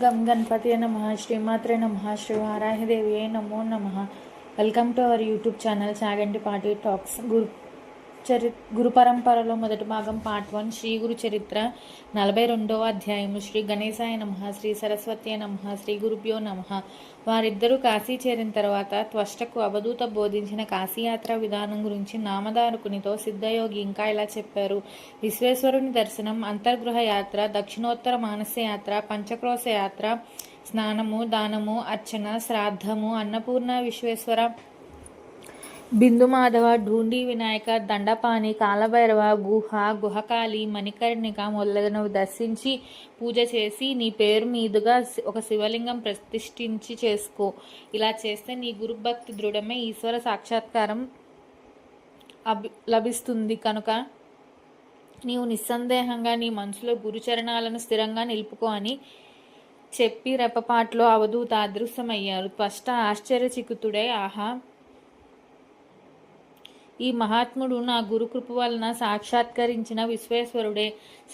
గం గణపతి నమః శ్రీమాత్రే నమః శ్రీ వారాహిదేవి నమో నమః. Welcome to our YouTube channel Chaganti party talks. గురు పరంపరలో మొదటి భాగం పార్ట్ 1 శ్రీ గురు చరిత్ర 42వ అధ్యాయము. శ్రీ గణేశాయ నమః, శ్రీ సరస్వత్యే నమః, శ్రీ గురుభ్యో నమః. వారిద్దరూ కాశీ చేరిన తర్వాత త్వష్టకు అవధూత బోధించిన కాశీయాత్ర విధానం గురించి నామధారకునితో సిద్ధయోగి ఇంకా ఇలా చెప్పారు. విశ్వేశ్వరుని దర్శనం, అంతర్గృహ యాత్ర, దక్షిణోత్తర మానస యాత్ర, పంచక్రోశ యాత్ర, స్నానము, దానము, అర్చన, శ్రాద్ధము, అన్నపూర్ణ విశ్వేశ్వర, బిందుమాధవ, ఢూండి వినాయక, దండపాణి, కాలభైరవ, గుహకాళి, మణికర్ణిక మొదలగునవి దర్శించి పూజ చేసి నీ పేరు మీదుగా ఒక శివలింగం ప్రతిష్ఠించి చేసుకో. ఇలా చేస్తే నీ గురుభక్తి దృఢమై ఈశ్వర సాక్షాత్కారం లభిస్తుంది కనుక నీవు నిస్సందేహంగా నీ మనసులో గురుచరణాలను స్థిరంగా నిలుపుకో అని చెప్పి రెప్పపాట్లో అవధూత అదృశ్యమయ్యారు. త్వష్ట ఆశ్చర్యచకితుడై, ఆహా, ఈ మహాత్ముడు నా గురుకృప వలన సాక్షాత్కరించిన విశ్వేశ్వరుడే.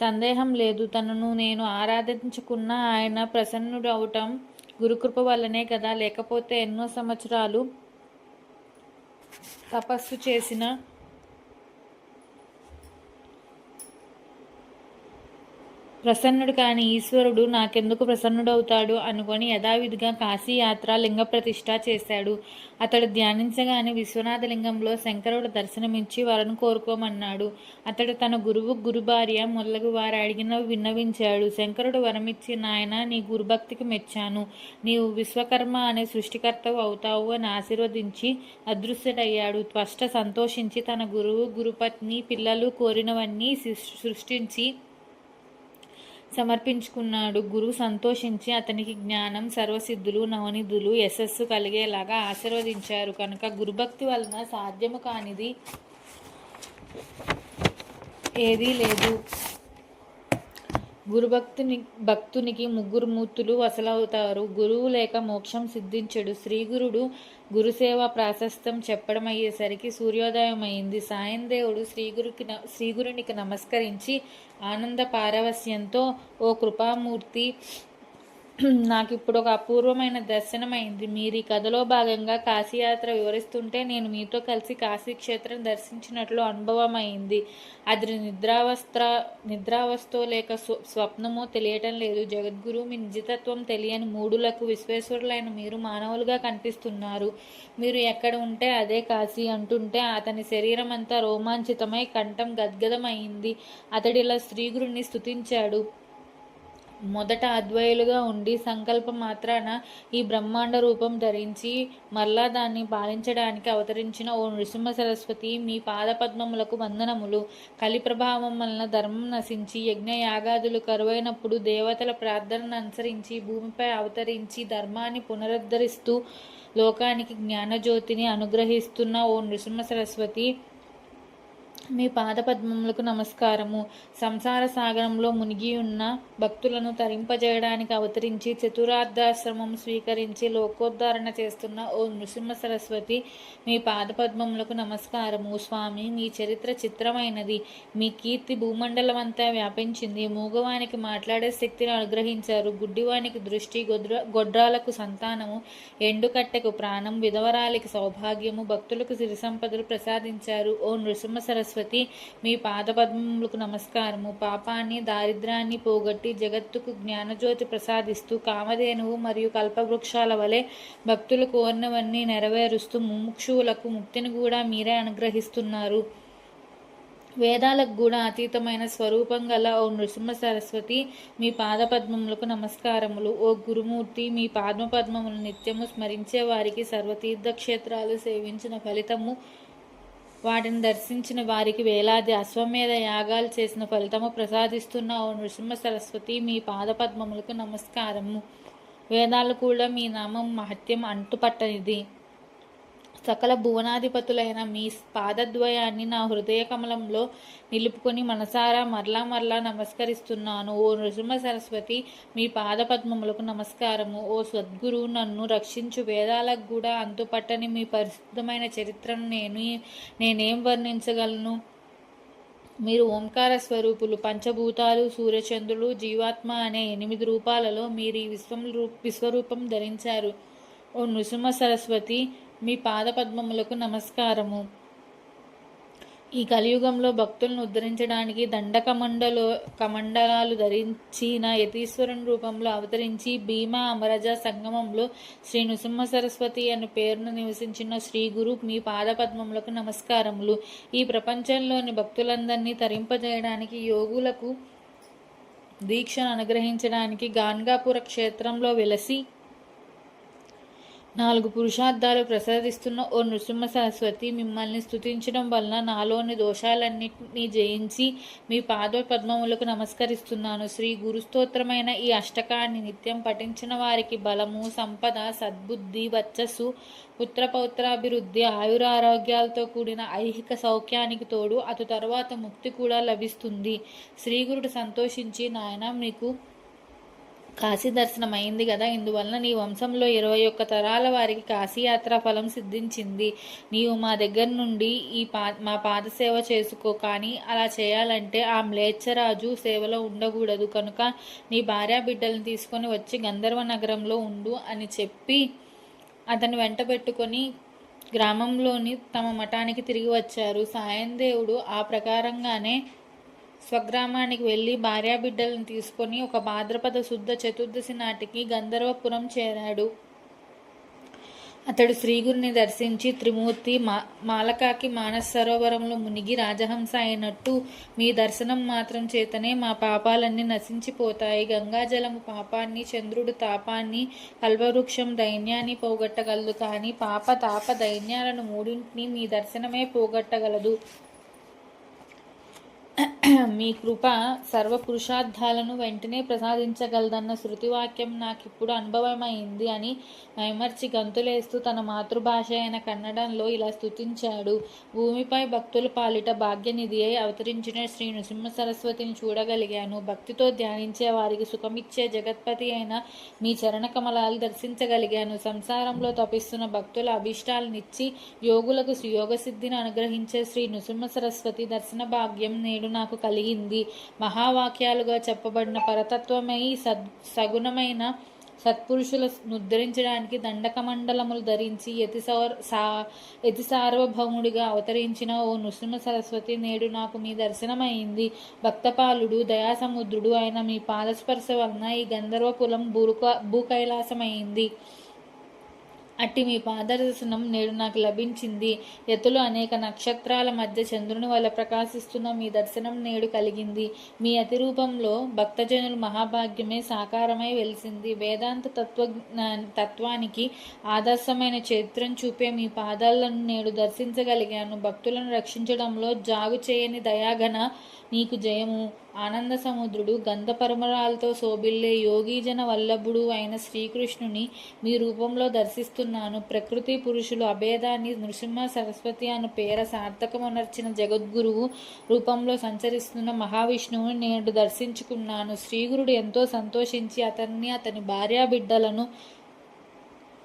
సందేహం లేదు, తనను నేను ఆరాధించుకున్న ఆయన ప్రసన్నుడు అవటం గురుకృప వల్లనే కదా, లేకపోతే ఎన్నో సంవత్సరాలు తపస్సు చేసిన ప్రసన్నుడు కాని ఈశ్వరుడు నాకెందుకు ప్రసన్నుడవుతాడు అనుకొని యథావిధిగా కాశీయాత్ర లింగ ప్రతిష్ఠ చేశాడు. అతడు ధ్యానించగానే విశ్వనాథ లింగంలో శంకరుడు దర్శనమిచ్చి వరను కోరుకోమన్నాడు. అతడు తన గురువు, గురుభార్య మొదలగు వారు అడిగినవి విన్నవించాడు. శంకరుడు వరమిచ్చి, నాయన, నీ గురుభక్తికి మెచ్చాను, నీవు విశ్వకర్మ అనే సృష్టికర్తవు అవుతావు అని ఆశీర్వదించి అదృశ్యుడయ్యాడు. త్వష్ట సంతోషించి తన గురువు, గురుపత్ని, పిల్లలు కోరినవన్నీ సృష్టించి సమర్పించుకున్నాడు. గురువు సంతోషించి అతనికి జ్ఞానం, సర్వసిద్ధులు, నవనిధులు, యశస్సు కలిగేలాగా ఆశీర్వదించారు. కనుక గురుభక్తి వలన సాధ్యము కానిది ఏదీ లేదు. భక్తునికి ముగ్గురు మూర్తులు వసలవుతారు. గురువు లేక మోక్షం సిద్ధించడు. శ్రీగురుడు గురుసేవ ప్రాశస్త్యం చెప్పడం అయ్యేసరికి సూర్యోదయం అయింది. సాయం దేవుడు శ్రీగురునికి నమస్కరించి ఆనంద పారవస్యంతో, ఓ కృపామూర్తి, నాకిప్పుడు ఒక అపూర్వమైన దర్శనమైంది. మీరు ఈ కథలో భాగంగా కాశీయాత్ర వివరిస్తుంటే నేను మీతో కలిసి కాశీక్షేత్రం దర్శించినట్లు అనుభవం అయింది. అది నిద్రావస్థో లేక స్వప్నమో తెలియటం లేదు. జగద్గురు మీ నిజతత్వం తెలియని మూఢులకు విశ్వేశ్వరులైన మీరు మానవులుగా కనిపిస్తున్నారు. మీరు ఎక్కడ ఉంటే అదే కాశీ అంటుంటే అతని శరీరం అంతా రోమాంచితమై కంఠం గద్గదమైంది. అతడిలా శ్రీగురుని స్తుతించాడు. మొదట అద్వైలుగా ఉండి సంకల్ప మాత్రాన ఈ బ్రహ్మాండ రూపం ధరించి మరలా దాన్ని పాలించడానికి అవతరించిన ఓ నృసింహ సరస్వతి, మీ పాదపద్మములకు వందనములు. కలి ప్రభావం వలన ధర్మం నశించి యజ్ఞయాగాదులు కరువైనప్పుడు దేవతల ప్రార్థనను అనుసరించి భూమిపై అవతరించి ధర్మాన్ని పునరుద్ధరిస్తూ లోకానికి జ్ఞానజ్యోతిని అనుగ్రహిస్తున్న ఓ నృసింహ సరస్వతి, మీ పాదపద్మములకు నమస్కారము. సంసార సాగరంలో మునిగి ఉన్న భక్తులను తరింపజేయడానికి అవతరించి చతురార్థాశ్రమం స్వీకరించి లోకోద్ధారణ చేస్తున్న ఓ నృసింహ సరస్వతి, మీ పాదపద్మములకు నమస్కారము. స్వామి, మీ చరిత్ర చిత్రమైనది. మీ కీర్తి భూమండలమంతా వ్యాపించింది. మూగవానికి మాట్లాడే శక్తిని అనుగ్రహించారు. గుడ్డివానికి దృష్టి, గొడ్రాలకు సంతానము, ఎండుకట్టెకు ప్రాణం, విధవరాలికి సౌభాగ్యము, భక్తులకు సిరి సంపదలు ప్రసాదించారు. ఓ నృసింహ సరస్వతి, మీ పాదపద్మములకు నమస్కారము. పాపాన్ని, దారిద్ర్యాన్ని పోగొట్టి జగత్తుకు జ్ఞానజ్యోతి ప్రసాదిస్తూ కామధేనువు మరియు కల్పవృక్షాల వలె భక్తులు కోరినవన్నీ నెరవేరుస్తూ ముముక్షువులకు ముక్తిని కూడా మీరే అనుగ్రహిస్తున్నారు. వేదాలకు కూడా అతీతమైన స్వరూపం గల ఓ నృసింహ సరస్వతి, మీ పాదపద్మములకు నమస్కారములు. ఓ గురుమూర్తి, మీ పాదపద్మములు నిత్యము స్మరించే వారికి సర్వతీర్థక్షేత్రాలు సేవించిన ఫలితము, వాటిని దర్శించిన వారికి వేలాది అశ్వమేధ యాగాలు చేసిన ఫలితము ప్రసాదిస్తున్న ఓ నృసింహ సరస్వతి, మీ పాదపద్మములకు నమస్కారము. వేదాలు కూడా మీ నామం మహత్యం అంటుపట్టనిది. సకల భువనాధిపతులైన మీ పాదద్వయాన్ని నా హృదయ కమలంలో నిలుపుకొని మనసారా మరలా నమస్కరిస్తున్నాను. ఓ నృసింహ సరస్వతి, మీ పాదపద్మములకు నమస్కారము. ఓ సద్గురు, నన్ను రక్షించు. వేదాలకు కూడా అంతుపట్టని మీ పరిశుద్ధమైన చరిత్రను నేనేం వర్ణించగలను? మీరు ఓంకార స్వరూపులు, పంచభూతాలు, సూర్యచంద్రులు, జీవాత్మ అనే 8 రూపాలలో మీరు ఈ విశ్వరూపం ధరించారు. ఓ నృసింహ సరస్వతి, మీ పాదపద్మములకు నమస్కారము. ఈ కలియుగంలో భక్తులను ఉద్ధరించడానికి కమండలాలు ధరించిన యతీశ్వరుని రూపంలో అవతరించి భీమా అమరజ సంగమంలో శ్రీ నృసింహ సరస్వతి అనే పేరును నివసించిన శ్రీ గురు, మీ పాదపద్మములకు నమస్కారములు. ఈ ప్రపంచంలోని భక్తులందరినీ తరింపజేయడానికి, యోగులకు దీక్షను అనుగ్రహించడానికి గాన్గాపుర క్షేత్రంలో వెలసి 4 పురుషార్థాలు ప్రసాదిస్తున్న ఓ నృసింహ సరస్వతి, మిమ్మల్ని స్తుతించడం వలన నాలోని దోషాలన్నింటినీ జయించి మీ పాద పద్మములకు నమస్కరిస్తున్నాను. శ్రీ గురుస్తోత్రమైన ఈ అష్టకాన్ని నిత్యం పఠించిన వారికి బలము, సంపద, సద్బుద్ధి, వర్చస్సు, పుత్రపౌత్రాభివృద్ధి, ఆయురారోగ్యాలతో కూడిన ఐహిక సౌఖ్యానికి తోడు అటు తర్వాత ముక్తి కూడా లభిస్తుంది. శ్రీగురుడు సంతోషించి, నాయన మీకు కాశీ దర్శనం అయింది కదా, ఇందువలన నీ వంశంలో 21 తరాల వారికి కాశీయాత్ర ఫలం సిద్ధించింది. నీవు మా దగ్గర నుండి మా పాదసేవ చేసుకో. కానీ అలా చేయాలంటే ఆ మ్లేచ్ఛరాజు సేవలో ఉండకూడదు. కనుక నీ భార్యా బిడ్డలను తీసుకొని వచ్చి గంధర్వ నగరంలో ఉండు అని చెప్పి అతని వెంట పెట్టుకొని గ్రామంలోని తమ మఠానికి తిరిగి వచ్చారు. సాయందేవుడు ఆ ప్రకారంగానే స్వగ్రామానికి వెళ్ళి భార్యాబిడ్డలను తీసుకొని ఒక భాద్రపద శుద్ధ చతుర్దశి నాటికి గంధర్వపురం చేరాడు. అతడు శ్రీగురిని దర్శించి త్రిమూర్తి మాలకాకి మానస సరోవరంలో మునిగి రాజహంస అయినట్టు మీ దర్శనం మాత్రం చేతనే మా పాపాలన్నీ నశించిపోతాయి. గంగాజలము పాపాన్ని, చంద్రుడు తాపాన్ని, కల్పవృక్షం దైన్యాన్ని పోగొట్టగలదు. కానీ పాప, తాప, దైన్యాలను మూడింటిని మీ దర్శనమే పోగొట్టగలదు. మీ కృప సర్వ పురుషార్థాలను వెంటనే ప్రసాదించగలదన్న శృతివాక్యం నాకిప్పుడు అనుభవమైంది అని మైమర్చి గంతులేస్తూ తన మాతృభాష అయిన కన్నడంలో ఇలా స్తుతించాడు. భూమిపై భక్తుల పాలిట భాగ్యనిధి అయి అవతరించిన శ్రీ నృసింహ సరస్వతిని చూడగలిగాను. భక్తితో ధ్యానించే వారికి సుఖమిచ్చే జగత్పతి అయిన మీ చరణ కమలాలు దర్శించగలిగాను. సంసారంలో తపిస్తున్న భక్తుల అభీష్టాలనిచ్చి యోగులకు యోగసిద్ధిని అనుగ్రహించే శ్రీ నృసింహ సరస్వతి దర్శన భాగ్యం నేడు నాకు కలిగింది. మహావాక్యాలుగా చెప్పబడిన పరతత్వమై సగుణమైన సత్పురుషులను ఉద్ధరించడానికి దండకమండలములు ధరించి యతి సార్వభౌముడిగా అవతరించిన ఓ నృసింహ సరస్వతి, నేడు నాకు మీ దర్శనమైంది. భక్తపాలుడు, దయాసముద్రుడు అయిన మీ పాదస్పర్శ వలన ఈ గంధర్వ కులం భూకైలాసమైంది. అట్టి మీ పాదదర్శనం నేడు నాకు లభించింది. యతులు అనేక నక్షత్రాల మధ్య చంద్రుని వల్ల ప్రకాశిస్తున్న మీ దర్శనం నేడు కలిగింది. మీ అతి రూపంలో భక్తజనుల మహాభాగ్యమే సాకారమై వెలిసింది. వేదాంత తత్వానికి ఆదర్శమైన చరిత్రం చూపే మీ పాదాలను నేడు దర్శించగలిగాను. భక్తులను రక్షించడంలో జాగు చేయని దయాఘన నీకు జయము. ఆనంద సముద్రుడు, గంధ పరమరాలతో శోభిల్లే యోగీజన వల్లభుడు అయిన శ్రీకృష్ణుని మీ రూపంలో దర్శిస్తున్నాను. ప్రకృతి పురుషులు అభేదాన్ని నృసింహ సరస్వతి అను పేర సార్థకమునర్చిన జగద్గురువు రూపంలో సంచరిస్తున్న మహావిష్ణువుని నేను దర్శించుకున్నాను. శ్రీగురుడు ఎంతో సంతోషించి అతని భార్యాబిడ్డలను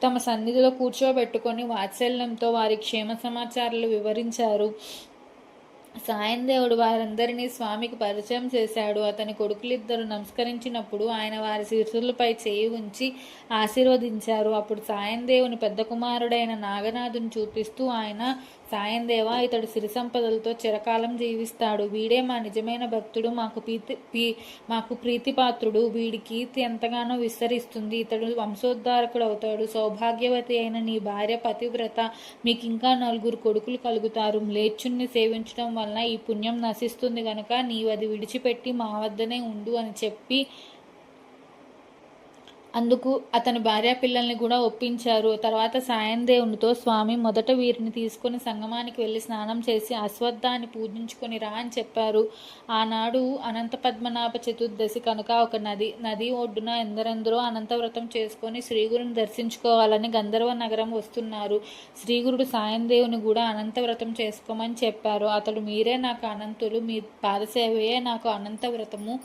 తమ సన్నిధిలో కూర్చోబెట్టుకొని వాత్సల్యంతో వారి క్షేమ సమాచారాలు వివరించారు. సాయందేవుడు వారందరినీ స్వామికి పరిచయం చేశాడు. అతని కొడుకులిద్దరు నమస్కరించినప్పుడు ఆయన వారి శిరస్సులపై చేయి ఉంచి ఆశీర్వదించారు. అప్పుడు సాయందేవుని పెద్ద కుమారుడైన నాగనాథుని చూపిస్తూ ఆయన, సాయందేవ, ఇతడు సిరి సంపదలతో చిరకాలం జీవిస్తాడు. వీడే మా నిజమైన భక్తుడు, మాకు ప్రీతిపాత్రుడు. వీడి కీర్తి ఎంతగానో విస్తరిస్తుంది. ఇతడు వంశోద్ధారకుడు అవుతాడు. సౌభాగ్యవతి అయిన నీ భార్య పతివ్రత. మీకు ఇంకా 4 కొడుకులు కలుగుతారు. మ్లేచ్ఛుణ్ణి సేవించడం వలన ఈ పుణ్యం నశిస్తుంది గనుక నీవు అది విడిచిపెట్టి మా వద్దనే ఉండు అని చెప్పి అందుకు అతని భార్య పిల్లల్ని కూడా ఒప్పించారు. తర్వాత సాయందేవునితో, స్వామి, మొదట వీరిని తీసుకుని సంగమానికి వెళ్ళి స్నానం చేసి అశ్వత్థాన్ని పూజించుకొని రా అని చెప్పారు. ఆనాడు అనంత పద్మనాభ చతుర్దశి కనుక ఒక నది ఒడ్డున ఎందరెందరో అనంతవ్రతం చేసుకొని శ్రీగురుని దర్శించుకోవాలని గంధర్వ నగరం వస్తున్నారు. శ్రీగురుడు సాయందేవుని కూడా అనంతవ్రతం చేసుకోమని చెప్పారు. అతడు, మీరే నాకు అనంతులు, మీ పాదసేవయే నాకు అనంతవ్రతము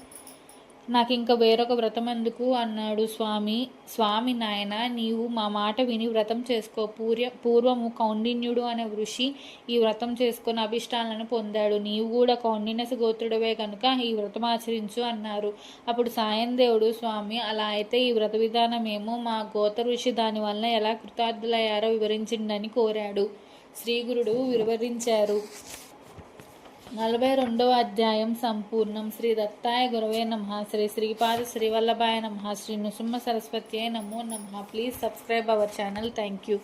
నాకు ఇంకా వేరొక వ్రతం ఎందుకు అన్నాడు స్వామి నాయన, నీవు మా మాట విని వ్రతం చేసుకో. పూర్వము కౌండిన్యుడు అనే ఋషి ఈ వ్రతం చేసుకుని అభిష్టాలను పొందాడు. నీవు కూడా కౌండిన్యస గోత్రుడవే కనుక ఈ వ్రతం ఆచరించు అన్నారు. అప్పుడు సాయందేవుడు, స్వామి అలా అయితే ఈ వ్రత విధానమేమో మా గోత్ర ఋషి దానివల్ల ఎలా కృతార్థులయ్యారో వివరించిండని కోరాడు. శ్రీగురుడు వివరించారు. 42వ అధ్యాయం సంపూర్ణం. శ్రీ దత్తాయ గురవే నమః. శ్రీ శ్రీపాద శ్రీవల్లభాయ నమః. శ్రీ నృసింహ సరస్వత్యై నమో నమః. Please subscribe our channel. Thank you.